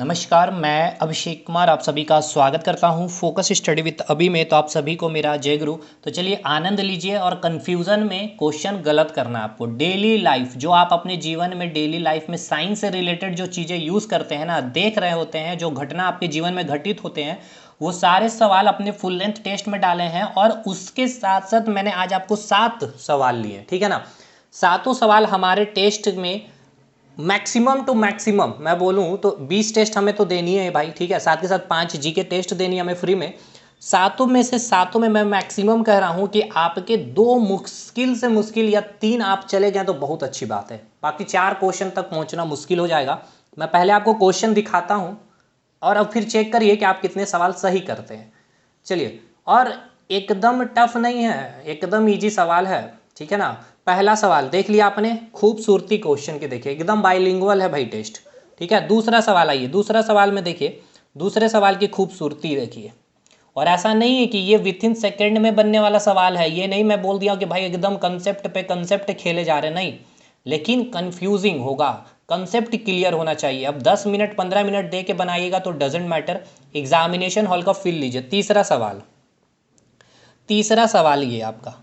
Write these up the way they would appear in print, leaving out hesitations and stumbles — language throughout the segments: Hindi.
नमस्कार, मैं अभिषेक कुमार आप सभी का स्वागत करता हूं फोकस स्टडी विद अभी में। तो आप सभी को मेरा जय गुरु। तो चलिए आनंद लीजिए और कन्फ्यूज़न में क्वेश्चन गलत करना है आपको। डेली लाइफ जो आप अपने जीवन में डेली लाइफ में साइंस से रिलेटेड जो चीज़ें यूज़ करते हैं ना, देख रहे होते हैं, जो घटना आपके जीवन में घटित होते हैं, वो सारे सवाल अपने फुल लेंथ टेस्ट में डाले हैं। और उसके साथ साथ मैंने आज आपको 7 सवाल लिए, ठीक है ना। सातों सवाल हमारे टेस्ट में मैक्सिमम टू मैक्सिमम मैं बोलूँ तो 20 टेस्ट हमें तो देनी है भाई, ठीक है। साथ के साथ 5 जीके टेस्ट देनी है हमें फ्री में। सातों में मैं मैक्सिमम कह रहा हूँ कि आपके 2 मुश्किल से मुश्किल या 3 आप चले गए तो बहुत अच्छी बात है। बाकी 4 क्वेश्चन तक पहुँचना मुश्किल हो जाएगा। मैं पहले आपको क्वेश्चन दिखाता हूँ और अब फिर चेक करिए कि आप कितने सवाल सही करते हैं। चलिए, और एकदम टफ नहीं है, एकदम ईजी सवाल है, ठीक है ना। पहला सवाल देख लिया आपने, खूबसूरती क्वेश्चन के देखिए, एकदम बाइलिंगुअल है भाई टेस्ट, ठीक है। दूसरा सवाल आइए, दूसरा सवाल में देखिए, दूसरे सवाल की खूबसूरती देखिए। और ऐसा नहीं है कि ये विथ इन सेकेंड में बनने वाला सवाल है, ये नहीं मैं बोल दिया कि भाई एकदम कंसेप्ट पे कंसेप्ट खेले जा रहे, नहीं। लेकिन कंफ्यूजिंग होगा, कंसेप्ट क्लियर होना चाहिए। अब 10 मिनट 15 मिनट दे के बनाइएगा तो डजेंट मैटर, एग्जामिनेशन हॉल का फील लीजिए। तीसरा सवाल ये आपका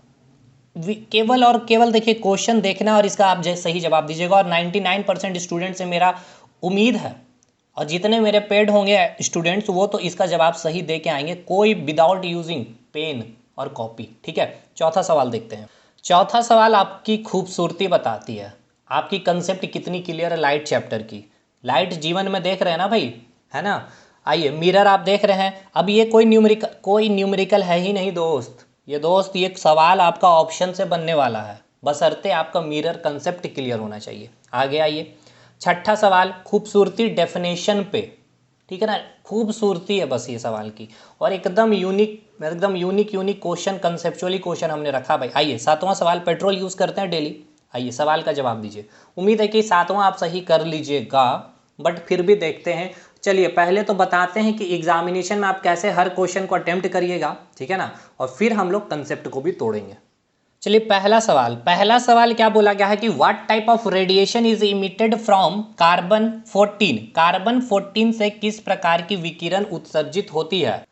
केवल और केवल देखिए, क्वेश्चन देखना और इसका आप सही जवाब दीजिएगा। और 99% स्टूडेंट से मेरा उम्मीद है, और जितने मेरे पेड होंगे स्टूडेंट्स वो तो इसका जवाब सही दे के आएंगे, कोई विदाउट यूजिंग पेन और कॉपी, ठीक है। चौथा सवाल देखते हैं। चौथा सवाल आपकी खूबसूरती बताती है, आपकी कंसेप्ट कितनी क्लियर है लाइट चैप्टर की। लाइट जीवन में देख रहे हैं ना भाई, है ना। आइए, मिरर आप देख रहे हैं। अब ये कोई न्यूमेरिकल है ही नहीं दोस्त, ये एक सवाल आपका ऑप्शन से बनने वाला है, बशर्ते आपका मिरर कंसेप्ट क्लियर होना चाहिए। आगे आइए, छठा सवाल खूबसूरती डेफिनेशन पे, ठीक है ना। खूबसूरती है बस ये सवाल की, और एकदम यूनिक क्वेश्चन, कंसेप्चुअली क्वेश्चन हमने रखा भाई। आइए, सातवां सवाल, पेट्रोल यूज़ करते हैं डेली। आइए, सवाल का जवाब दीजिए। उम्मीद है कि सातवां आप सही कर लीजिएगा, बट फिर भी देखते हैं। चलिए, पहले तो बताते हैं कि एग्जामिनेशन में आप कैसे हर क्वेश्चन को अटेम्प्ट करिएगा, ठीक है ना। और फिर हम लोग कंसेप्ट को भी तोड़ेंगे। चलिए, पहला सवाल क्या बोला गया है कि what type of radiation is emitted from carbon 14। Carbon 14 से किस प्रकार की विकिरण उत्सर्जित होती है।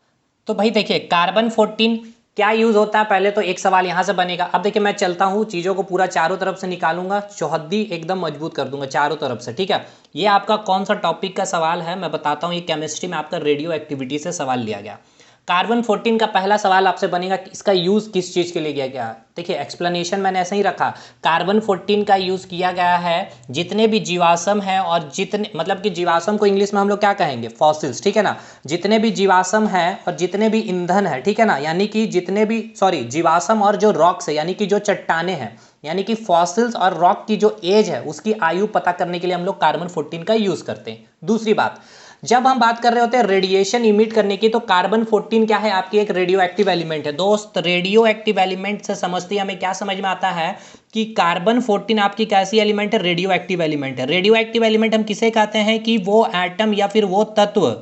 तो भाई देखिए, कार्बन 14 क्या यूज़ होता है, पहले तो एक सवाल यहाँ से बनेगा। अब देखिए, मैं चलता हूँ, चीज़ों को पूरा चारों तरफ से निकालूंगा, चौहद्दी एकदम मजबूत कर दूंगा चारों तरफ से, ठीक है। ये आपका कौन सा टॉपिक का सवाल है मैं बताता हूँ। ये केमिस्ट्री में आपका रेडियो एक्टिविटी से सवाल लिया गया। कार्बन 14 का पहला सवाल आपसे बनेगा कि इसका यूज़ किस चीज़ के लिए किया गया। देखिए, एक्सप्लेनेशन मैंने ऐसे ही रखा। कार्बन 14 का यूज़ किया गया है जितने भी जीवाश्म हैं, और जितने मतलब कि जीवाश्म को इंग्लिश में हम लोग क्या कहेंगे, फॉसिल्स, ठीक है ना। जितने भी जीवाश्म हैं और जितने भी ईंधन है, ठीक है ना, यानी कि जितने भी जीवाश्म और जो रॉक्स है, यानी कि जो चट्टाने हैं, यानी कि फॉसिल्स और रॉक की जो एज है उसकी आयु पता करने के लिए हम लोग कार्बन 14 का यूज़ करते हैं। दूसरी बात, जब हम बात कर रहे होते हैं रेडिएशन इमिट करने की, तो कार्बन 14 क्या है, आपकी एक रेडियो एक्टिव एलिमेंट है दोस्त। रेडियो एक्टिव एलिमेंट से समझते ही हमें क्या समझ में आता है कि कार्बन 14 आपकी कैसी एलिमेंट है, रेडियो एक्टिव एलिमेंट है। रेडियो एक्टिव एलिमेंट हम किसे कहते हैं कि वो एटम या फिर वो तत्व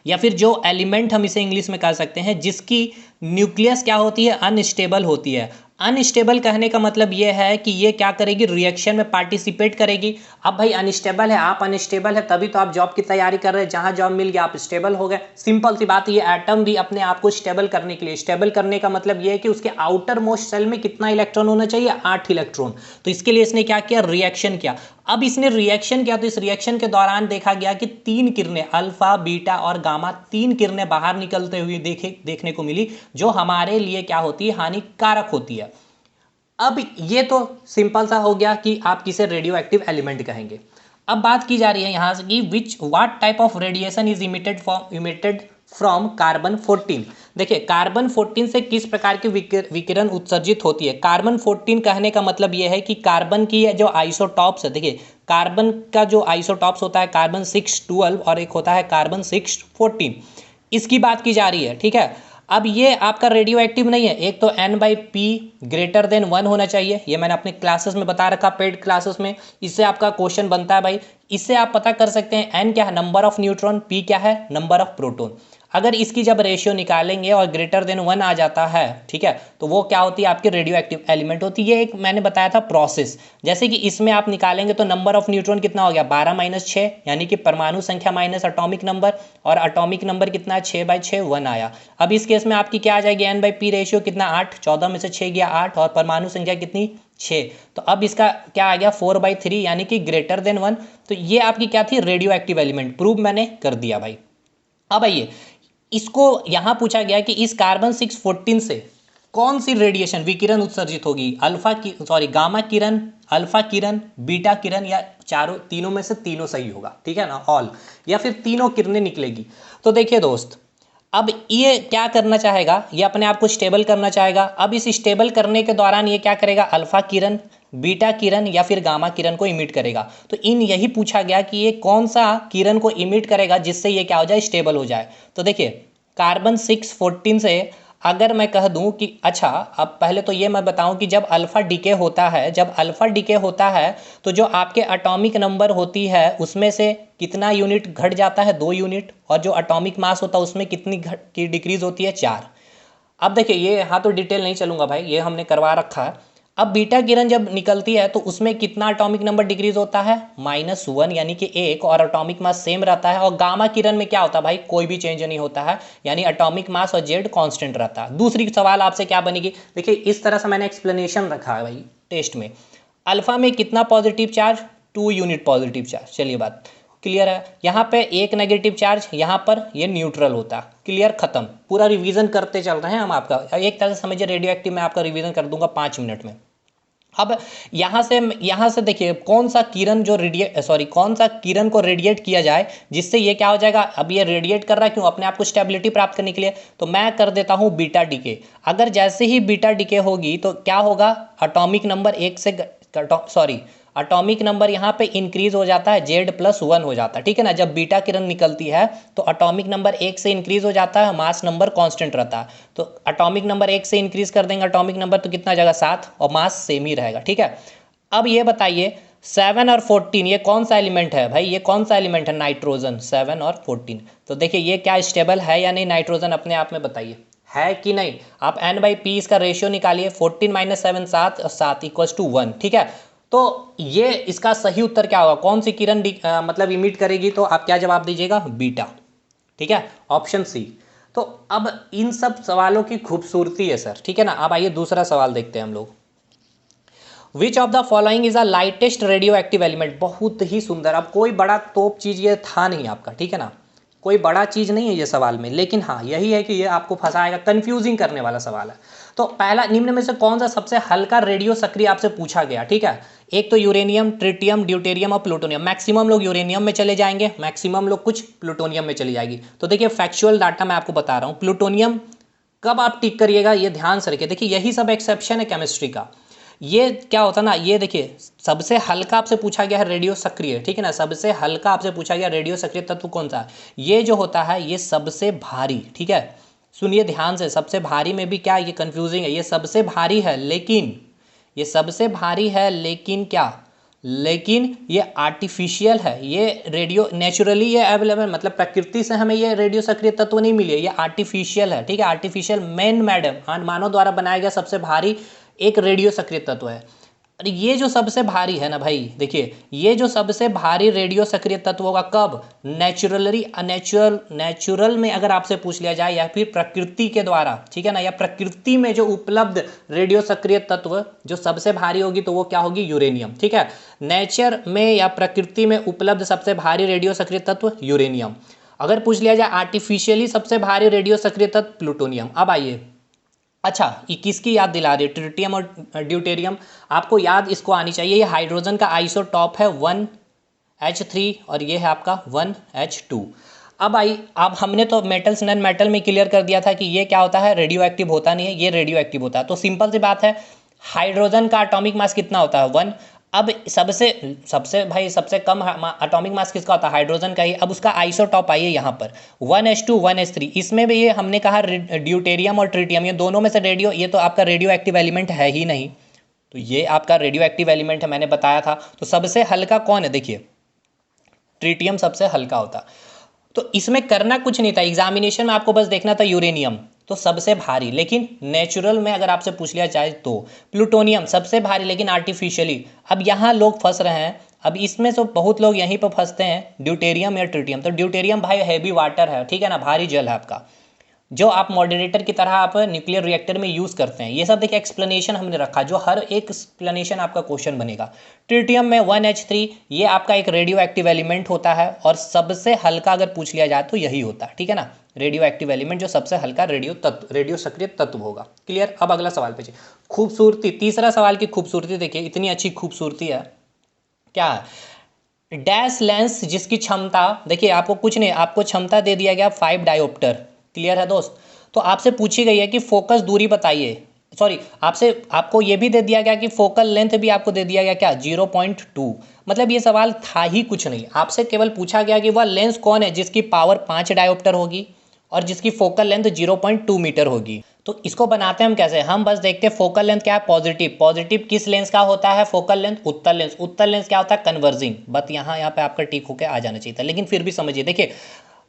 या फिर जो एलिमेंट, हम इसे इंग्लिश में कह सकते हैं, जिसकी न्यूक्लियस क्या होती है, अनस्टेबल होती है। अनस्टेबल कहने का मतलब ये है कि ये क्या करेगी, रिएक्शन में पार्टिसिपेट करेगी। अब भाई अनस्टेबल है, आप अनस्टेबल है, तभी तो आप जॉब की तैयारी कर रहे हैं, जहां जॉब मिल गया आप स्टेबल हो गए। सिंपल सी बात, ये एटम भी अपने आप को स्टेबल करने के लिए, स्टेबल करने का मतलब ये है कि उसके आउटर मोस्ट सेल में कितना इलेक्ट्रॉन होना चाहिए, 8 इलेक्ट्रॉन। तो इसके लिए इसने क्या किया, रिएक्शन किया। अब इसने रिएक्शन किया तो इस रिएक्शन के दौरान देखा गया कि 3 किरणें, अल्फा, बीटा और गामा, 3 किरणें बाहर निकलते हुए देखने को मिली, जो हमारे लिए क्या होती है, हानिकारक होती है। अब ये तो सिंपल सा हो गया कि आप किसे रेडियो एक्टिव एलिमेंट कहेंगे। अब बात की जा रही है यहां से कि what type of radiation is emitted from carbon 14। देखिए, कार्बन 14 से किस प्रकार की विकिरण उत्सर्जित होती है। कार्बन 14 कहने का मतलब यह है कि कार्बन की जो आइसोटॉप्स है, देखिए कार्बन का जो आइसोटॉप्स होता है कार्बन 612 और एक होता है कार्बन 614, इसकी बात की जा रही है, ठीक है। अब ये आपका रेडियो एक्टिव नहीं है, एक तो N/P > 1 होना चाहिए, ये मैंने अपने क्लासेस में बता रखा, पेड क्लासेस में। इससे आपका क्वेश्चन बनता है भाई इससे आप पता कर सकते हैं एन क्या है, नंबर ऑफ न्यूट्रॉन, पी क्या है, नंबर ऑफ प्रोटॉन। अगर इसकी जब रेशियो निकालेंगे और ग्रेटर देन 1 आ जाता है, ठीक है, तो वो क्या होती है, आपकी रेडियो एक्टिव एलिमेंट होती है। ये एक मैंने बताया था प्रोसेस। जैसे कि इसमें आप निकालेंगे तो नंबर ऑफ न्यूट्रॉन कितना हो गया, 12-6, यानी कि परमाणु संख्या माइनस एटॉमिक नंबर, और एटॉमिक नंबर कितना है, 6/6, 1 आया। अब इस केस में आपकी क्या आ जाएगी, n/p रेशियो कितना, 8, 14 में से 6 गया 8, और परमाणु संख्या कितनी, 6। तो अब इसका क्या आ गया, 4/3, यानी कि ग्रेटर देन 1। तो ये आपकी क्या थी, रेडियो एक्टिव एलिमेंट, प्रूव मैंने कर दिया भाई। अब आइए, इसको यहां पूछा गया कि इस कार्बन 614 से कौन सी रेडिएशन विकिरण उत्सर्जित होगी, गामा किरण, अल्फा किरण, बीटा किरण, या तीनों में से तीनों सही होगा, ठीक है ना, ऑल, या फिर तीनों किरणें निकलेगी। तो देखिए दोस्त, अब ये क्या करना चाहेगा, ये अपने आप को स्टेबल करना चाहेगा। अब इस स्टेबल करने के दौरान ये क्या करेगा, अल्फा किरण, बीटा किरण या फिर गामा किरण को इमिट करेगा। तो इन यही पूछा गया कि ये कौन सा किरण को इमिट करेगा जिससे ये क्या हो जाए, स्टेबल हो जाए। तो देखिए, कार्बन 614 से अगर मैं कह दूं कि अच्छा, अब पहले तो ये मैं बताऊं कि जब अल्फा डीके होता है, तो जो आपके एटॉमिक नंबर होती है उसमें से कितना यूनिट घट जाता है, 2 यूनिट, और जो एटॉमिक मास होता है उसमें कितनी की डिक्रीज होती है, 4। अब देखिए, ये यहाँ तो डिटेल नहीं चलूंगा भाई, ये हमने करवा रखा है। अब बीटा किरण जब निकलती है तो उसमें कितना एटॉमिक नंबर डिक्रीज होता है, -1, यानी कि 1, और एटॉमिक मास सेम रहता है। और गामा किरण में क्या होता है भाई, कोई भी चेंज नहीं होता है, यानी एटॉमिक मास और जेड कांस्टेंट रहता है। दूसरी सवाल आपसे क्या बनेगी, देखिए इस तरह से मैंने एक्सप्लेनेशन रखा है भाई टेस्ट में। अल्फा में कितना positive charge, 2 unit positive charge. चलिए बात क्लियर है। यहाँ पे 1 नेगेटिव चार्ज, यहाँ पर ये न्यूट्रल होता। क्लियर, खत्म। पूरा रिवीजन करते चल रहे हैं हम आपका, एक तरह से समझिए रेडियो एक्टिव मैं आपका रिवीजन कर दूंगा 5 मिनट में। अब यहाँ से देखिए कौन सा किरण कौन सा किरण को रेडिएट किया जाए जिससे ये क्या हो जाएगा। अब ये रेडिएट कर रहा है क्यों, अपने आप को स्टेबिलिटी प्राप्त करने के लिए। तो मैं कर देता हूँ बीटा डीके। अगर जैसे ही बीटा डीके होगी तो क्या होगा, एटॉमिक नंबर एटॉमिक नंबर यहाँ पे इंक्रीज हो जाता है, Z+1 हो जाता है, ठीक है ना। जब बीटा किरण निकलती है तो एटॉमिक नंबर 1 से इंक्रीज हो जाता है, मास नंबर कांस्टेंट रहता है। तो एटॉमिक नंबर 1 से इंक्रीज कर देंगे एटॉमिक नंबर, तो कितना जगह 7, और मास सेम ही रहेगा, ठीक है। अब ये बताइए 7 और 14 ये कौन सा एलिमेंट है भाई, ये कौन सा एलिमेंट है, नाइट्रोजन। 7 और 14, तो देखिए ये क्या स्टेबल है या नहीं, नाइट्रोजन अपने आप में बताइए है कि नहीं। आप n/p इसका रेशियो निकालिए, 14 - 7 7, और 7 = 1, ठीक है। तो ये इसका सही उत्तर क्या होगा, कौन सी किरण मतलब इमिट करेगी, तो आप क्या जवाब दीजिएगा, बीटा, ठीक है, ऑप्शन सी। तो अब इन सब सवालों की खूबसूरती है सर, ठीक है ना। अब आइए दूसरा सवाल देखते हैं हम लोग। Which of the following is a lightest radio active element. बहुत ही सुंदर। अब कोई बड़ा तोप चीज ये था नहीं आपका, ठीक है ना, कोई बड़ा चीज नहीं है ये सवाल में, लेकिन हाँ यही है कि ये आपको फंसाएगा, कंफ्यूजिंग करने वाला सवाल है। तो पहला, निम्न में से कौन सा सबसे हल्का रेडियो सक्रिय आपसे पूछा गया, ठीक है। एक तो यूरेनियम, ट्रिटियम, ड्यूटेरियम और प्लूटोनियम। मैक्सिमम लोग यूरेनियम में चले जाएंगे, मैक्सिमम लोग कुछ प्लूटोनियम में चली जाएगी। तो देखिए फैक्चुअल डाटा मैं आपको बता रहा हूँ। प्लूटोनियम कब आप टिक करिएगा, ये ध्यान से रखिए। देखिए यही सब एक्सेप्शन है केमिस्ट्री का। ये क्या होता है ना, ये देखिए सबसे हल्का आपसे पूछा गया है रेडियो सक्रिय, ठीक है ना, सबसे हल्का आपसे पूछा गया रेडियो सक्रिय तत्व कौन सा है। ये जो होता है ये सबसे भारी, ठीक है, सुनिए ध्यान से, सबसे भारी में भी क्या, ये कंफ्यूजिंग है, ये सबसे भारी है, लेकिन ये सबसे भारी है, लेकिन क्या, लेकिन ये आर्टिफिशियल है। ये रेडियो नेचुरली ये अवेलेबल, मतलब प्रकृति से हमें ये रेडियो सक्रिय तत्व नहीं मिली है, ये आर्टिफिशियल है, ठीक है। आर्टिफिशियल मैन मैडम मानव द्वारा बनाया गया सबसे भारी एक रेडियो सक्रिय तत्व है। और ये जो सबसे भारी है ना भाई, देखिए ये जो सबसे भारी रेडियो सक्रिय तत्व होगा कब, नेचुरल में अगर आपसे पूछ लिया जाए, या फिर प्रकृति के द्वारा, ठीक है ना, या प्रकृति में जो उपलब्ध रेडियो सक्रिय तत्व जो सबसे भारी होगी तो वो क्या होगी, यूरेनियम, ठीक है। नेचर में या प्रकृति में उपलब्ध सबसे भारी रेडियो सक्रिय तत्व यूरेनियम। अगर पूछ लिया जाए आर्टिफिशियली सबसे भारी रेडियो सक्रिय तत्व प्लूटोनियम। अब आइए, अच्छा ये किसकी याद दिला रही है, ट्रिटियम और ड्यूटेरियम, आपको याद इसको आनी चाहिए। ये हाइड्रोजन का आइसोटॉप है 1H3 और ये है आपका 1H2। अब हमने तो मेटल्स नॉन मेटल में क्लियर कर दिया था कि ये क्या होता है, रेडियो एक्टिव होता नहीं है, ये रेडियो एक्टिव होता है। तो सिंपल सी बात है, हाइड्रोजन का एटॉमिक मास कितना होता है, 1। अब सबसे कम एटॉमिक मास किसका होता है, हाइड्रोजन का ही। अब उसका आइसोटॉप आइए यहाँ पर 1H2 1H3, इसमें भी ये हमने कहा ड्यूटेरियम और ट्रिटियम, ये दोनों में से रेडियो, ये तो आपका रेडियो एक्टिव एलिमेंट है ही नहीं, तो ये आपका रेडियो एक्टिव एलिमेंट है, मैंने बताया था। तो सबसे हल्का कौन है, देखिए ट्रिटियम सबसे हल्का होता। तो इसमें करना कुछ नहीं था, एग्जामिनेशन में आपको बस देखना था यूरेनियम तो सबसे भारी, लेकिन नेचुरल में अगर आपसे पूछ लिया जाए तो प्लूटोनियम सबसे भारी लेकिन आर्टिफिशियली। अब यहाँ लोग फंस रहे हैं, अब इसमें से बहुत लोग यहीं पर फंसते हैं, ड्यूटेरियम या ट्रिटियम। तो ड्यूटेरियम भाई हैवी वाटर है, ठीक है ना, भारी जल है आपका, जो आप मॉडरेटर की तरह आप न्यूक्लियर रिएक्टर में यूज़ करते हैं। ये सब देखिए एक्सप्लेनेशन हमने रखा, जो हर एक एक्सप्लेनेशन आपका क्वेश्चन बनेगा। ट्रिटियम में 1H3 ये आपका एक रेडियो एक्टिव एलिमेंट होता है, और सबसे हल्का अगर पूछ लिया जाए तो यही होता है, ठीक है ना, रेडियो एक्टिव एलिमेंट जो सबसे हल्का रेडियो सक्रिय तत्व होगा। क्लियर। अब अगला सवाल पे खूबसूरती, तीसरा सवाल की खूबसूरती देखिए, इतनी अच्छी खूबसूरती है क्या है, डैश लेंस जिसकी क्षमता, देखिए आपको कुछ नहीं, आपको क्षमता दे दिया गया 5 डायोप्टर। क्लियर है दोस्त। तो आपसे पूछी गई है कि फोकस दूरी बताइए, सॉरी आपको ये भी दे दिया गया कि फोकल लेंथ भी आपको दे दिया गया क्या, 0.2। मतलब ये सवाल था ही कुछ नहीं, आपसे केवल पूछा गया कि वह लेंस कौन है जिसकी पावर 5 डायोप्टर होगी और जिसकी फोकल लेंथ 0.2 मीटर होगी। तो इसको बनाते हैं हम कैसे, हम बस देखते हैं फोकल लेंथ क्या है, पॉजिटिव। पॉजिटिव किस लेंस का होता है, फोकल लेंथ उत्तल लेंस। उत्तल लेंस क्या होता है, कन्वर्जिंग। बस यहाँ पे आपका टिक होकर आ जाना चाहिए था, लेकिन फिर भी समझिए। देखिए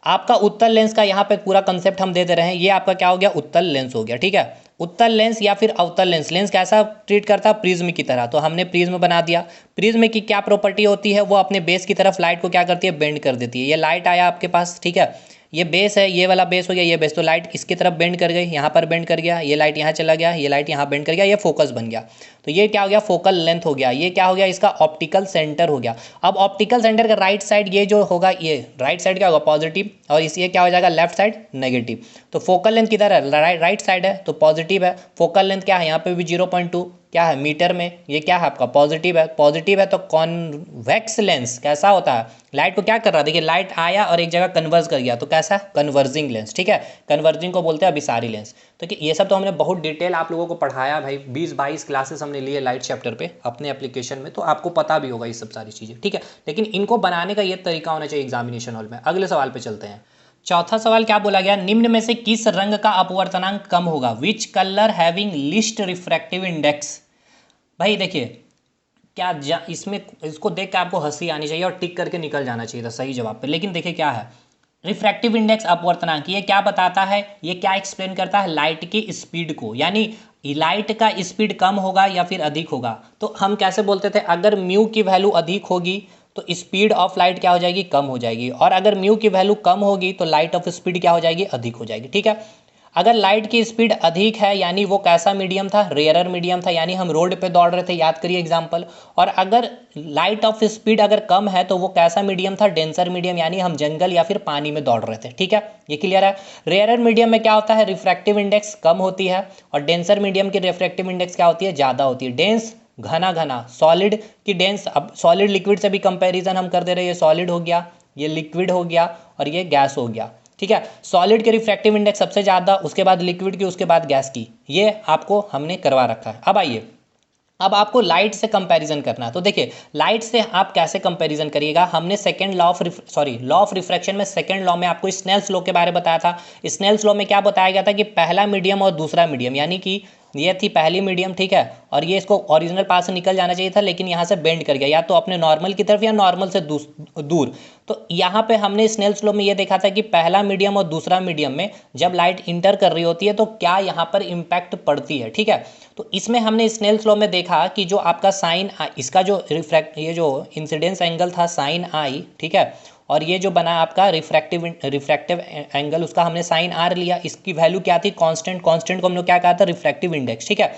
आपका उत्तल लेंस का यहाँ पे पूरा कंसेप्ट हम दे दे रहे हैं, ये आपका क्या हो गया, उत्तल लेंस हो गया, ठीक है। उत्तल लेंस या फिर अवतल लेंस, लेंस कैसा ट्रीट करता है, प्रिज्म की तरह। तो हमने प्रिज्म बना दिया। प्रिज्म की क्या प्रॉपर्टी होती है, वो अपने बेस की तरफ लाइट को क्या करती है, बेंड कर देती है। ये लाइट आया आपके पास, ठीक है, ये बेस है, ये वाला बेस हो गया, ये बेस, तो लाइट इसकी तरफ बेंड कर गई, यहाँ पर बेंड कर गया, ये लाइट यहाँ चला गया, ये लाइट यहाँ बेंड कर गया, ये फोकस बन गया। तो ये क्या हो गया, फोकल लेंथ हो गया। ये क्या हो गया, इसका ऑप्टिकल सेंटर हो गया। अब ऑप्टिकल सेंटर का राइट साइड ये जो होगा, ये राइट साइड क्या होगा, पॉजिटिव, और इस ये क्या हो जाएगा, लेफ्ट साइड नेगेटिव। तो फोकल लेंथ किधर है, राइट साइड है, तो पॉजिटिव है। फोकल लेंथ क्या है, यहाँ पे भी 0.2 क्या है मीटर में, ये क्या है आपका पॉजिटिव है। पॉजिटिव है तो कॉन्वेक्स लेंस कैसा होता है, लाइट को क्या कर रहा है, देखिए लाइट आया और एक जगह कन्वर्ज कर गया, तो कैसा, कन्वर्जिंग लेंस, ठीक है। कन्वर्जिंग को बोलते हैं अभिसारी लेंस। तो कि ये सब तो हमने बहुत डिटेल आप लोगों को पढ़ाया भाई, 20-22 क्लासेस हमने लिए लाइट चैप्टर पे अपने एप्लीकेशन में, तो आपको पता भी होगा ये सब सारी चीज़ें, ठीक है। लेकिन इनको बनाने का ये तरीका होना चाहिए एग्जामिनेशन हॉल में। अगले सवाल पे चलते हैं। चौथा सवाल क्या बोला गया, निम्न में से किस रंग का अपवर्तनांक कम होगा, which colour having list refractive index. भाई देखिए क्या इसमें इसको देख के आपको हंसी आनी चाहिए और टिक करके निकल जाना चाहिए था सही जवाब पे। लेकिन देखिए क्या है, रिफ्रैक्टिव इंडेक्स अपवर्तनांक, ये क्या बताता है, ये क्या एक्सप्लेन करता है, लाइट की स्पीड को, यानी लाइट का स्पीड कम होगा या फिर अधिक होगा। तो हम कैसे बोलते थे, अगर म्यू की वैल्यू अधिक होगी तो स्पीड ऑफ लाइट क्या हो जाएगी, कम हो जाएगी, और अगर म्यू की वैल्यू कम होगी तो लाइट ऑफ स्पीड क्या हो जाएगी, अधिक हो जाएगी, ठीक है। अगर लाइट की स्पीड अधिक है यानी वो कैसा मीडियम था, रेयरर मीडियम था, यानी हम रोड पे दौड़ रहे थे, याद करिए एग्जांपल। और अगर लाइट ऑफ स्पीड अगर कम है तो वो कैसा मीडियम था, डेंसर मीडियम, यानी हम जंगल या फिर पानी में दौड़ रहे थे, ठीक है, ये क्लियर है। रेयरर मीडियम में क्या होता है, रिफ्रैक्टिव इंडेक्स कम होती है, और डेंसर मीडियम की रिफ्रैक्टिव इंडेक्स क्या होती है, ज़्यादा होती है। डेंस घना घना, सॉलिड की डेंस, अब सॉलिड लिक्विड से भी कंपैरिजन हम कर दे रहे हैं, ये सॉलिड हो गया, ये लिक्विड हो गया, और ये गैस हो गया, ठीक है। सॉलिड के रिफ्रैक्टिव इंडेक्स सबसे ज़्यादा, उसके बाद लिक्विड की, उसके बाद गैस की, ये आपको हमने करवा रखा है। अब आइए, अब आपको लाइट से कंपैरिजन करना है। तो देखिए लाइट से आप कैसे कंपैरिजन करिएगा, हमने सेकंड लॉ ऑफ रिफ्रैक्शन में सेकंड लॉ में आपको स्नेल्स लॉ के बारे में बताया था। स्नेल्स लॉ में क्या बताया गया था कि पहला मीडियम और दूसरा मीडियम, यानी कि ये थी पहली मीडियम, ठीक है, और ये इसको ओरिजिनल पास से निकल जाना चाहिए था, लेकिन यहाँ से बेंड कर गया, या तो अपने नॉर्मल की तरफ या नॉर्मल से दूर। तो यहाँ पे हमने स्नेल्स लॉ में ये देखा था कि पहला मीडियम और दूसरा मीडियम में जब लाइट इंटर कर रही होती है तो क्या यहाँ पर इम्पैक्ट पड़ती है, ठीक है। तो इसमें हमने स्नेल्स लॉ में देखा कि जो आपका साइन, इसका जो ये जो इंसिडेंस एंगल था साइन आई, ठीक है, और ये जो बना आपका रिफ्रैक्टिव एंगल, उसका हमने साइन आर लिया, इसकी वैल्यू क्या थी, कांस्टेंट को हम लोग क्या कहा था, रिफ्रैक्टिव इंडेक्स, ठीक है।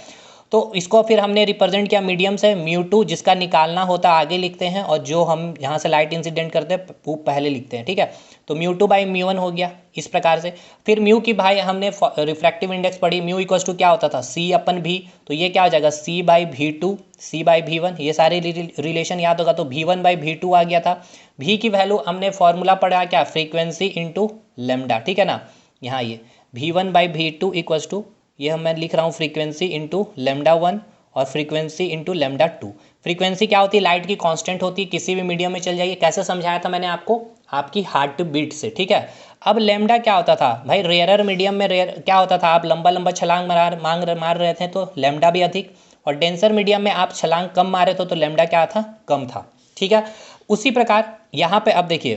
तो इसको फिर हमने रिप्रेजेंट किया मीडियम से, μ2 जिसका निकालना होता है आगे लिखते हैं, और जो हम यहाँ से लाइट इंसिडेंट करते हैं वो पहले लिखते हैं, ठीक है। तो μ2/μ1 हो गया इस प्रकार से। फिर म्यू की भाई हमने रिफ्रैक्टिव इंडेक्स पढ़ी, म्यू इक्वल टू क्या होता था, C/V, तो ये क्या हो जाएगा, C/V2 C/V1, ये सारे रिलेशन याद होगा, तो V1/V2 आ गया था। V की वैल्यू हमने फॉर्मूला पढ़ा क्या, फ्रीक्वेंसी इंटू लेमडा, ठीक है ना। यहाँ ये V1/V2 इक्वल टू, ये मैं लिख रहा हूँ फ्रीक्वेंसी इंटू λ1 और फ्रीक्वेंसी इंटू λ2। फ्रीक्वेंसी क्या होती है, लाइट की कांस्टेंट होती है, किसी भी मीडियम में चल जाइए। कैसे समझाया था मैंने आपको, आपकी हार्ट बीट से, ठीक है। अब लेमडा क्या होता था भाई, रेयरर मीडियम में क्या होता था, आप लंबा लंबा छलांग मार रहे थे तो लेमडा भी अधिक, और डेंसर मीडियम में आप छलांग कम मारे थे तो लेमडा क्या था, कम था, ठीक है। उसी प्रकार यहाँ पे अब देखिए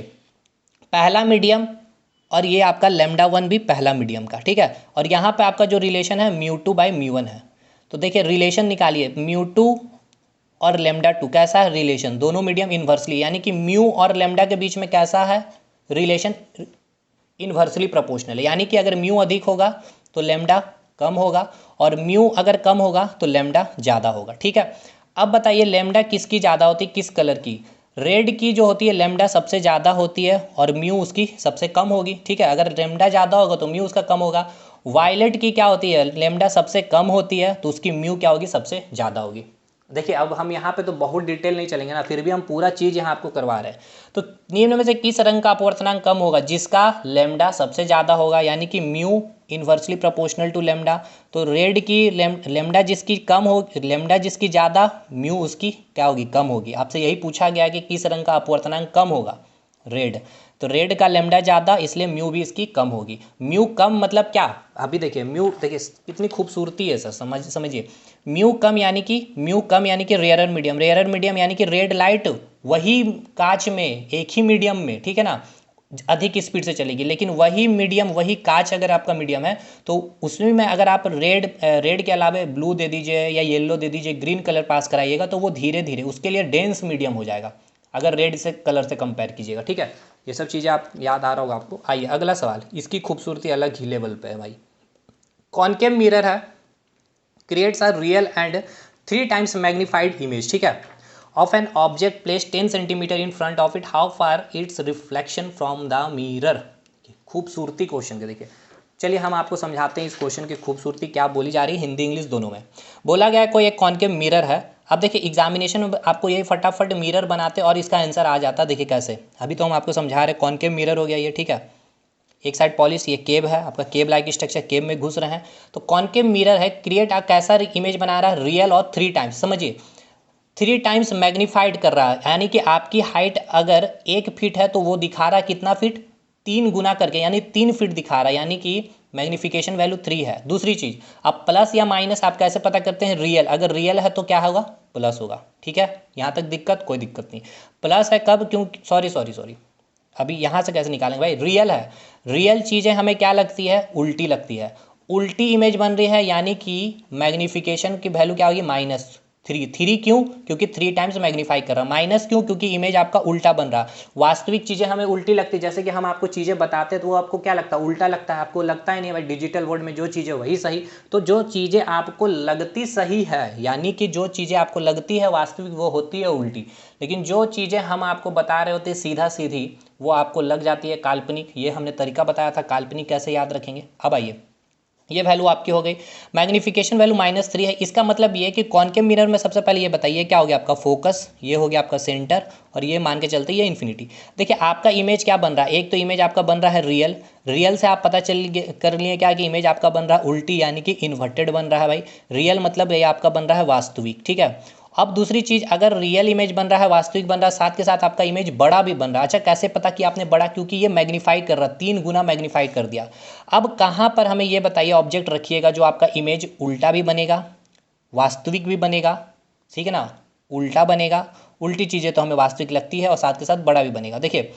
पहला मीडियम और ये आपका लेमडा वन भी पहला मीडियम का, ठीक है। और यहाँ पे आपका जो रिलेशन है μ2/μ1 है। तो देखिए रिलेशन निकालिए μ2 और लेमडा टू कैसा है रिलेशन, दोनों मीडियम इन्वर्सली, यानी कि म्यू और लेमडा के बीच में कैसा है रिलेशन, इन्वर्सली प्रोपोर्शनल है। यानी कि अगर म्यू अधिक होगा तो लेमडा कम होगा और म्यू अगर कम होगा तो लेमडा ज़्यादा होगा, ठीक है। अब बताइए लेमडा किसकी ज़्यादा होती है, किस कलर की, रेड की जो होती है लेमडा सबसे ज़्यादा होती है और म्यू उसकी सबसे कम होगी, ठीक है। अगर लेमडा ज़्यादा होगा तो म्यू उसका कम होगा। वायलेट की क्या होती है, लेमडा सबसे कम होती है तो उसकी म्यू क्या होगी, सबसे ज़्यादा होगी। देखिए अब हम यहाँ पे तो बहुत डिटेल नहीं चलेंगे ना, फिर भी हम पूरा चीज़ यहाँ आपको करवा रहे हैं। तो निम्न में से किस रंग का अपवर्तनांक कम होगा, जिसका लेमडा सबसे ज़्यादा होगा, यानी कि mu inversely proportional to lambda. तो रेड की लेमडा जिसकी कम हो, लेमडा जिसकी ज़्यादा, म्यू उसकी क्या होगी, कम होगी। आपसे यही पूछा गया कि किस रंग का अपवर्तनांक कम होगा, रेड। तो रेड का लेमडा ज़्यादा इसलिए म्यू भी इसकी कम होगी। म्यू कम मतलब क्या, अभी देखिए म्यू देखिए कितनी खूबसूरती है सर, समझिए म्यू कम यानी कि रेयरर मीडियम यानी कि रेड लाइट वही कांच में एक ही मीडियम में, ठीक है ना, अधिक स्पीड से चलेगी। लेकिन वही मीडियम, वही कांच अगर आपका मीडियम है तो उसमें में अगर आप रेड के अलावा ब्लू दे दीजिए या येलो दे दीजिए, ग्रीन कलर पास कराइएगा तो वो धीरे धीरे उसके लिए डेंस मीडियम हो जाएगा अगर रेड से कलर से कंपेयर कीजिएगा, ठीक है। ये सब चीज़ें आप याद आ रहा होगा आपको। आइए अगला सवाल, इसकी खूबसूरती अलग ही लेवल पे है भाई। कॉनकेव मिरर है, creates a real and 3 times magnified image, ठीक है, of an object place 10 centimetre in front of it, how far it's reflection from the mirror. खूबसूरती क्वेश्चन के देखिए, चलिए हम आपको समझाते हैं इस क्वेश्चन की खूबसूरती क्या बोली जा रही है, हिंदी इंग्लिश दोनों में। बोला गया है कोई एक कॉनकेव मिरर है। अब देखिए एग्जामिनेशन में आपको यही फटाफट मिरर बनाते और इसका आंसर आ जाता। देखिए कैसे, अभी तो हम आपको समझा रहे कॉनकेव मिरर हो गया ये, ठीक है। एक साइड पॉलिश, ये केब है आपका, केब लाइक स्ट्रक्चर, केब में घुस रहे हैं। तो कॉनकेव मिरर है, क्रिएट कैसा इमेज बना रहा है, रियल और 3 times, समझिए 3 times मैग्नीफाइड कर रहा है। यानी कि आपकी हाइट अगर 1 फीट है तो वो दिखा रहा है कितना फीट, 3 गुना करके, यानी 3 फीट दिखा रहा है, यानी कि मैग्नीफिकेशन वैल्यू 3 है। दूसरी चीज़, अब प्लस या माइनस आप कैसे पता करते हैं, रियल, अगर रियल है तो क्या होगा, प्लस होगा, ठीक है। यहाँ तक दिक्कत, कोई दिक्कत नहीं। प्लस है कब, क्यों, सॉरी अभी यहाँ से कैसे निकालेंगे भाई, रियल है। रियल चीज़ें हमें क्या लगती है, उल्टी लगती है, उल्टी इमेज बन रही है, यानी कि मैग्नीफिकेशन की वैल्यू क्या होगी, -3 क्यों, क्योंकि 3 times मैग्नीफाई कर रहा है। माइनस क्यों, क्योंकि इमेज आपका उल्टा बन रहा है। वास्तविक चीज़ें हमें उल्टी लगती है, जैसे कि हम आपको चीज़ें बताते हैं तो वो आपको क्या लगता है, उल्टा लगता है, आपको लगता ही नहीं भाई डिजिटल वर्ल्ड में जो चीज़ें वही सही। तो जो चीज़ें आपको लगती सही है, यानी कि जो चीज़ें आपको लगती है वास्तविक, वो होती है उल्टी। लेकिन जो चीज़ें हम आपको बता रहे होते हैं सीधा सीधी, वो आपको लग जाती है काल्पनिक। ये हमने तरीका बताया था, काल्पनिक कैसे याद रखेंगे। अब आइए, ये वैल्यू आपकी हो गई, मैग्नीफिकेशन वैल्यू -3 है। इसका मतलब ये कि कॉनकेव मिरर में सबसे पहले ये बताइए क्या हो गया आपका फोकस, ये हो गया आपका सेंटर, और ये मान के चलते ये इन्फिनिटी। देखिए आपका इमेज क्या बन रहा है, एक तो इमेज आपका बन रहा है रियल, रियल से आप पता कर लिए क्या कि इमेज आपका बन रहा है उल्टी, यानी कि इन्वर्टेड बन रहा है भाई। रियल मतलब ये आपका बन रहा है वास्तविक, ठीक है। अब दूसरी चीज़, अगर रियल इमेज बन रहा है, वास्तविक बन रहा है, साथ के साथ आपका इमेज बड़ा भी बन रहा है। अच्छा कैसे पता कि आपने बड़ा, क्योंकि ये मैग्नीफाई कर रहा है, 3 गुना मैग्नीफाई कर दिया। अब कहाँ पर हमें ये बताइए ऑब्जेक्ट रखिएगा जो आपका इमेज उल्टा भी बनेगा, वास्तविक भी बनेगा, ठीक है ना, उल्टा बनेगा। उल्टी चीज़ें तो हमें वास्तविक लगती है और साथ के साथ बड़ा भी बनेगा। देखिए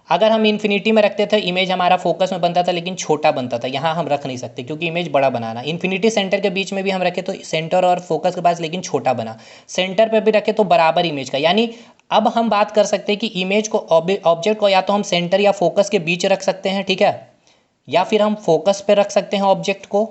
अगर हम इन्फिनिटी में रखते थे, इमेज हमारा फोकस में बनता था लेकिन छोटा बनता था, यहाँ हम रख नहीं सकते क्योंकि इमेज बड़ा बनाना। इन्फिनिटी सेंटर के बीच में भी हम रखे तो सेंटर और फोकस के पास लेकिन छोटा बना, सेंटर पे भी रखे तो बराबर इमेज का। यानी अब हम बात कर सकते हैं कि इमेज को, ऑब्जेक्ट को या तो हम सेंटर या फोकस के बीच रख सकते हैं, ठीक है, या फिर हम फोकस पे रख सकते हैं ऑब्जेक्ट को,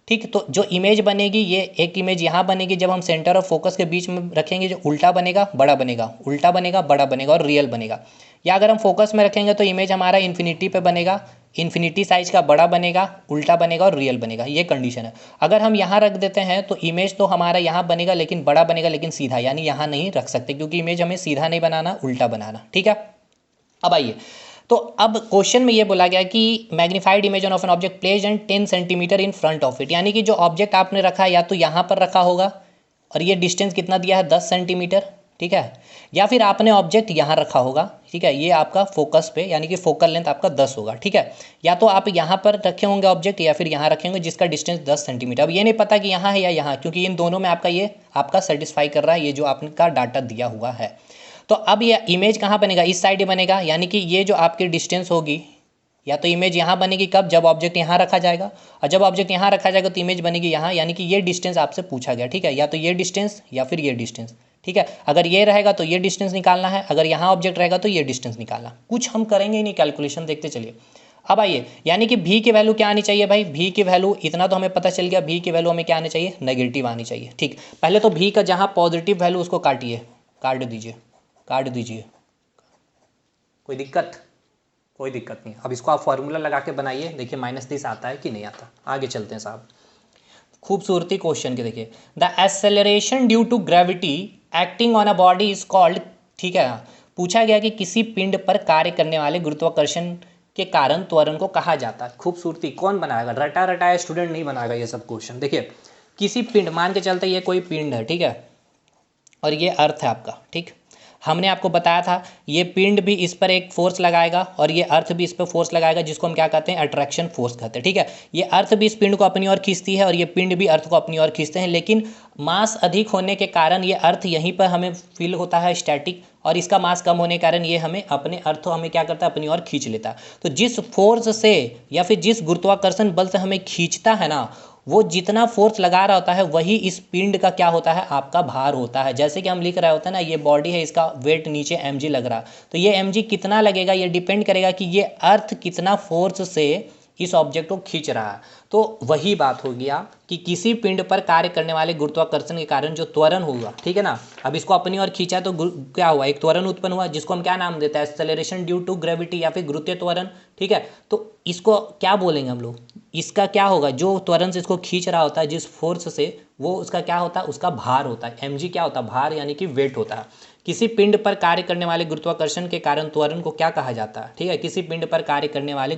ठीक। तो जो इमेज बनेगी, ये एक इमेज यहाँ बनेगी, जब हम सेंटर और फोकस के बीच में रखेंगे जो उल्टा बनेगा बड़ा बनेगा, उल्टा बनेगा बड़ा बनेगा और रियल बनेगा। या अगर हम फोकस में रखेंगे तो इमेज हमारा इन्फिनिटी पे बनेगा, इन्फिनिटी साइज का बड़ा बनेगा, उल्टा बनेगा और रियल बनेगा, ये कंडीशन है। अगर हम यहाँ रख देते हैं तो इमेज तो हमारा यहाँ बनेगा लेकिन बड़ा बनेगा, लेकिन सीधा, यानी यहाँ नहीं रख सकते क्योंकि इमेज हमें सीधा नहीं बनाना, उल्टा बनाना, ठीक है। अब आइए, तो अब क्वेश्चन में ये बोला गया कि magnified image of an object placed and 10 centimetre in front of it, यानी कि जो ऑब्जेक्ट आपने रखा है या तो यहाँ पर रखा होगा और ये डिस्टेंस कितना दिया है 10 सेंटीमीटर, ठीक है, या फिर आपने ऑब्जेक्ट यहाँ रखा होगा, ठीक है, ये आपका फोकस पे, यानी कि फोकल लेंथ आपका 10 होगा, ठीक है। या तो आप यहाँ पर रखे होंगे ऑब्जेक्ट या फिर यहाँ रखे होंगे जिसका डिस्टेंस 10 सेंटीमीटर। अब ये नहीं पता कि यहाँ है या यहाँ, क्योंकि इन दोनों में आपका ये आपका सेटिस्फाई कर रहा है ये जो आपका डाटा दिया हुआ है। तो अब ये इमेज कहाँ बनेगा, इस साइड ही बनेगा, यानी कि ये जो आपकी डिस्टेंस होगी या तो इमेज यहाँ बनेगी कब, जब ऑब्जेक्ट यहाँ रखा जाएगा, और जब ऑब्जेक्ट यहाँ रखा जाएगा तो इमेज बनेगी यहाँ, यानी कि ये डिस्टेंस आपसे पूछा गया, ठीक है, या तो ये डिस्टेंस या फिर ये डिस्टेंस, ठीक है। अगर ये रहेगा तो ये डिस्टेंस निकालना है, अगर यहाँ ऑब्जेक्ट रहेगा तो ये डिस्टेंस निकालना, कुछ हम करेंगे ही नहीं, कैलकुलेशन देखते चलिए। अब आइए, यानी कि भी की वैल्यू क्या आनी चाहिए भाई, भी की वैल्यू इतना तो हमें पता चल गया, भी की वैल्यू हमें क्या आनी चाहिए, नेगेटिव आनी चाहिए, ठीक। पहले तो भी का जहाँ पॉजिटिव वैल्यू उसको काटिए, काट दीजिए, कोई दिक्कत, कोई दिक्कत नहीं। अब इसको आप फॉर्मूला लगा के बनाइए, देखिए -30 आता है कि नहीं आता। आगे चलते हैं साहब, खूबसूरती क्वेश्चन के देखिए। The acceleration due to gravity acting on a body is called, ठीक है, पूछा गया कि किसी पिंड पर कार्य करने वाले गुरुत्वाकर्षण के कारण त्वरण को कहा जाता है। खूबसूरती कौन बनाएगा, रटा रटाया स्टूडेंट नहीं बनाएगा ये सब क्वेश्चन। देखिए किसी पिंड, मान के चलते ये कोई पिंड है, ठीक है, और ये अर्थ है आपका, ठीक। हमने आपको बताया था ये पिंड भी इस पर एक फोर्स लगाएगा और ये अर्थ भी इस पर फोर्स लगाएगा, जिसको हम क्या कहते हैं, अट्रैक्शन फोर्स कहते हैं, ठीक है। ये अर्थ भी इस पिंड को अपनी ओर खींचती है और ये पिंड भी अर्थ को अपनी ओर खींचते हैं, लेकिन मास अधिक होने के कारण ये अर्थ यहीं पर हमें फील होता है स्टैटिक, और इसका मास कम होने के कारण ये हमें अपने अर्थ को हमें क्या करता है, अपनी ओर खींच लेता है। तो जिस फोर्स से या फिर जिस गुरुत्वाकर्षण बल से हमें खींचता है ना, वो जितना फोर्स लगा रहा होता है वही इस पिंड का क्या होता है, आपका भार होता है। जैसे कि हम लिख रहे होते हैं ना, ये बॉडी है, इसका वेट नीचे mg लग रहा, तो ये mg कितना लगेगा, ये डिपेंड करेगा कि ये अर्थ कितना फोर्स से इस ऑब्जेक्ट को खींच रहा है। तो वही बात हो गया कि किसी पिंड पर कार्य करने वाले गुरुत्वाकर्षण के कारण जो त्वरण होगा, ठीक है ना, अब इसको अपनी ओर खींचा तो क्या हुआ, एक त्वरण उत्पन्न हुआ, जिसको हम क्या नाम देते हैं, एक्सेलरेशन ड्यू टू ग्रेविटी या फिर गुरुत्वीय त्वरण, ठीक है। तो इसको क्या बोलेंगे हम लोग, इसका क्या होगा, जो त्वरण से इसको खींच रहा होता है जिस फोर्स से, वो उसका क्या होता है, उसका भार होता है। mg क्या होता है, भार यानी कि वेट होता है। किसी पिंड पर कार्य करने वाले गुरुत्वाकर्षण के कारण त्वरण को क्या कहा जाता है, ठीक है, किसी पिंड पर कार्य करने वाले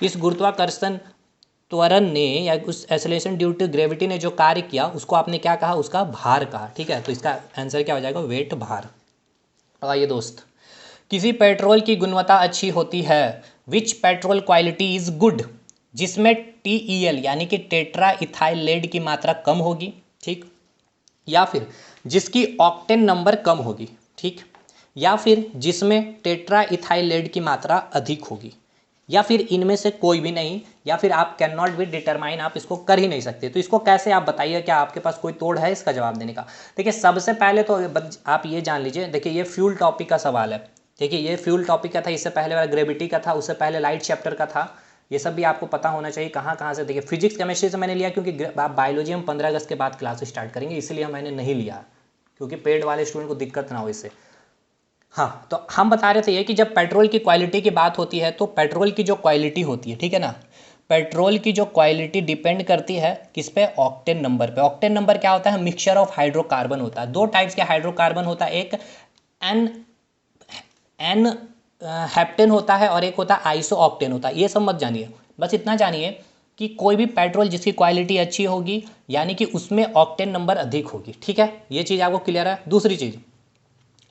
इस गुरुत्वाकर्षण त्वरण ने या उस एक्सेलरेशन ड्यू टू ग्रेविटी ने जो कार्य किया उसको आपने क्या कहा, उसका भार कहा, ठीक है। तो इसका आंसर क्या हो जाएगा, वेट, भार। अब आइए दोस्त, किसी पेट्रोल की गुणवत्ता अच्छी होती है, विच पेट्रोल क्वालिटी इज गुड, जिसमें TEL यानी कि टेट्रा इथाइल लेड की मात्रा कम होगी, ठीक, या फिर जिसकी ऑक्टेन नंबर कम होगी, ठीक, या फिर जिसमें टेट्रा इथाइल लेड की मात्रा अधिक होगी, या फिर इनमें से कोई भी नहीं, या फिर आप कैन नॉट बी डिटरमाइन, आप इसको कर ही नहीं सकते। तो इसको कैसे आप बताइए, क्या आपके पास कोई तोड़ है इसका जवाब देने का। देखिए सबसे पहले तो आप ये जान लीजिए, देखिए ये फ्यूल टॉपिक का सवाल है, देखिए ये फ्यूल टॉपिक का था, इससे पहले वाला ग्रेविटी का था, उससे पहले लाइट चैप्टर का था, ये सब भी आपको पता होना चाहिए कहाँ कहाँ से। देखिए फिजिक्स केमिस्ट्री से मैंने लिया क्योंकि आप बायोलॉजी हम 15 अगस्त के बाद क्लास स्टार्ट करेंगे, इसलिए मैंने नहीं लिया, क्योंकि पेड वाले स्टूडेंट को दिक्कत ना हो इससे। हाँ, तो हम बता रहे थे ये कि जब पेट्रोल की क्वालिटी की बात होती है तो पेट्रोल की जो क्वालिटी होती है, ठीक है ना, पेट्रोल की जो क्वालिटी डिपेंड करती है किस पे, ऑक्टेन नंबर पे। ऑक्टेन नंबर क्या होता है, मिक्सचर ऑफ हाइड्रोकार्बन होता है। दो टाइप्स के हाइड्रोकार्बन होता है, एक एन हेप्टेन होता है और एक होता है आइसो ऑक्टेन होता है। ये सब मत जानिए, बस इतना जानिए कि कोई भी पेट्रोल जिसकी क्वालिटी अच्छी होगी यानी कि उसमें ऑक्टेन नंबर अधिक होगी, ठीक है, ये चीज़ आपको क्लियर है। दूसरी चीज़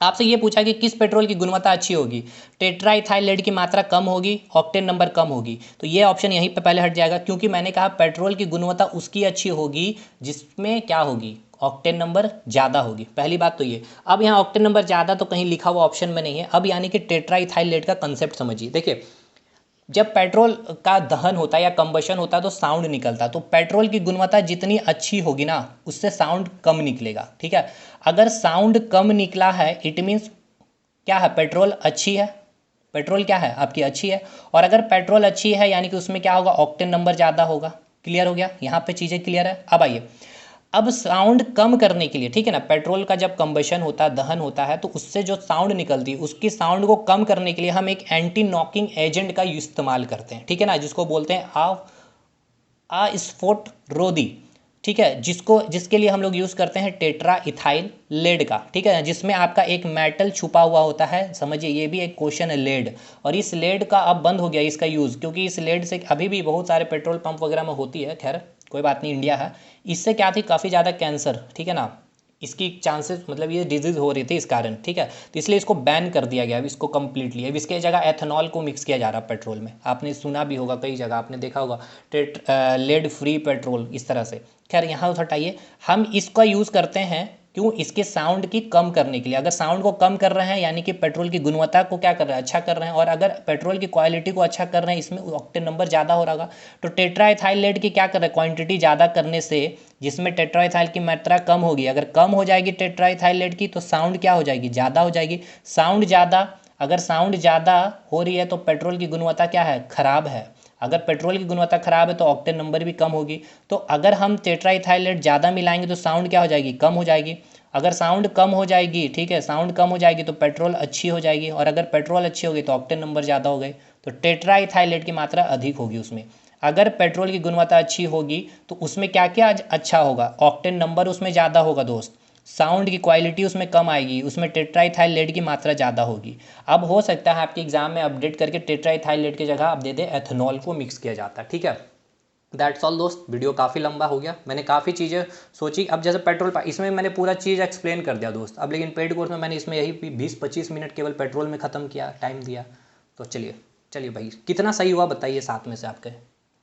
आपसे ये पूछा कि किस पेट्रोल की गुणवत्ता अच्छी होगी, टेट्रा इथाइल लेड की मात्रा कम होगी, ऑक्टेन नंबर कम होगी, तो ये ऑप्शन यहीं पे पहले हट जाएगा, क्योंकि मैंने कहा पेट्रोल की गुणवत्ता उसकी अच्छी होगी जिसमें क्या होगी, ऑक्टेन नंबर ज़्यादा होगी। पहली बात तो ये। अब यहाँ ऑक्टेन नंबर ज़्यादा तो कहीं लिखा हुआ ऑप्शन में नहीं है। अब यानी कि टेट्रा इथाइल लेड का कंसेप्ट समझिए। देखिए जब पेट्रोल का दहन होता है या कंबशन होता है तो साउंड निकलता है, तो पेट्रोल की गुणवत्ता जितनी अच्छी होगी ना उससे साउंड कम निकलेगा, ठीक है। अगर साउंड कम निकला है इट मीन्स क्या है, पेट्रोल अच्छी है, पेट्रोल क्या है आपकी अच्छी है। और अगर पेट्रोल अच्छी है यानी कि उसमें क्या होगा, ऑक्टेन नंबर ज़्यादा होगा। क्लियर हो गया, यहाँ पे चीज़ें क्लियर है। अब आइए, अब साउंड कम करने के लिए, ठीक है ना, पेट्रोल का जब कंबशन होता है, दहन होता है, तो उससे जो साउंड निकलती है उसकी साउंड को कम करने के लिए हम एक एंटी नॉकिंग एजेंट का इस्तेमाल करते हैं, ठीक है ना, जिसको बोलते हैं स्फोट रोधी, ठीक है, जिसके लिए हम लोग यूज़ करते हैं टेट्रा इथाइल लेड का, ठीक है, जिसमें आपका एक मेटल छुपा हुआ होता है। समझिए ये भी एक क्वेश्चन है, लेड। और इस लेड का अब बंद हो गया इसका यूज़, क्योंकि इस लेड से अभी भी बहुत सारे पेट्रोल पंप वगैरह में होती है, खैर कोई बात नहीं, इंडिया है। इससे क्या थी, काफ़ी ज़्यादा कैंसर, ठीक है ना, इसकी चांसेस, मतलब ये डिजीज़ हो रही थी इस कारण, ठीक है, तो इसलिए इसको बैन कर दिया गया अब इसको कम्प्लीटली। अब इसके जगह एथेनॉल को मिक्स किया जा रहा है पेट्रोल में। आपने सुना भी होगा, कई जगह आपने देखा होगा लेड फ्री पेट्रोल, इस तरह से। खैर यहाँ उस हटाइए, हम इसका यूज़ करते हैं क्यों? इसके साउंड की कम करने के लिए। अगर साउंड को कम कर रहे हैं यानी कि पेट्रोल की गुणवत्ता को क्या कर रहे हैं, अच्छा कर रहे हैं, और अगर पेट्रोल की क्वालिटी को अच्छा कर रहे हैं, इसमें ऑक्टेन नंबर ज़्यादा हो रहा। तो टेट्राइथाइल लेड की क्या कर रहे हैं, क्वांटिटी ज़्यादा करने से जिसमें टेट्राइथाइल की मात्रा कम होगी, अगर कम हो जाएगी टेट्राइथाइल लेड की तो साउंड क्या हो जाएगी, ज़्यादा हो जाएगी। साउंड ज़्यादा, अगर साउंड ज़्यादा हो रही है तो पेट्रोल की गुणवत्ता क्या है, खराब है। अगर पेट्रोल की गुणवत्ता खराब है तो ऑक्टेन नंबर भी कम होगी। तो अगर हम टेट्राइथाइलेट ज़्यादा मिलाएंगे तो साउंड क्या हो जाएगी, कम हो जाएगी। अगर साउंड कम हो जाएगी, ठीक है, साउंड कम हो जाएगी तो पेट्रोल अच्छी हो जाएगी, और अगर पेट्रोल अच्छी होगी तो ऑक्टेन नंबर ज़्यादा हो गए, तो टेट्राइथाइलेट की मात्रा अधिक होगी उसमें। अगर पेट्रोल की गुणवत्ता अच्छी होगी तो उसमें क्या क्या अच्छा होगा, ऑक्टेन नंबर उसमें ज़्यादा होगा दोस्त, साउंड की क्वालिटी उसमें कम आएगी, उसमें टेट्राइथाइल लेड की मात्रा ज़्यादा होगी। अब हो सकता है आपके एग्जाम में अपडेट करके टेट्राइथाइल लेड की जगह आप दे दें एथेनॉल को मिक्स किया जाता है, ठीक है। दैट्स ऑल दोस्त, वीडियो काफ़ी लंबा हो गया, मैंने काफ़ी चीज़ें सोची। अब जैसे पेट्रोल इसमें मैंने पूरा चीज़ एक्सप्लेन कर दिया दोस्त, अब लेकिन पेड कोर्स में मैंने इसमें यही 20-25 मिनट केवल पेट्रोल में ख़त्म किया, टाइम दिया। तो चलिए चलिए भाई, कितना सही हुआ बताइए साथ में से आपके।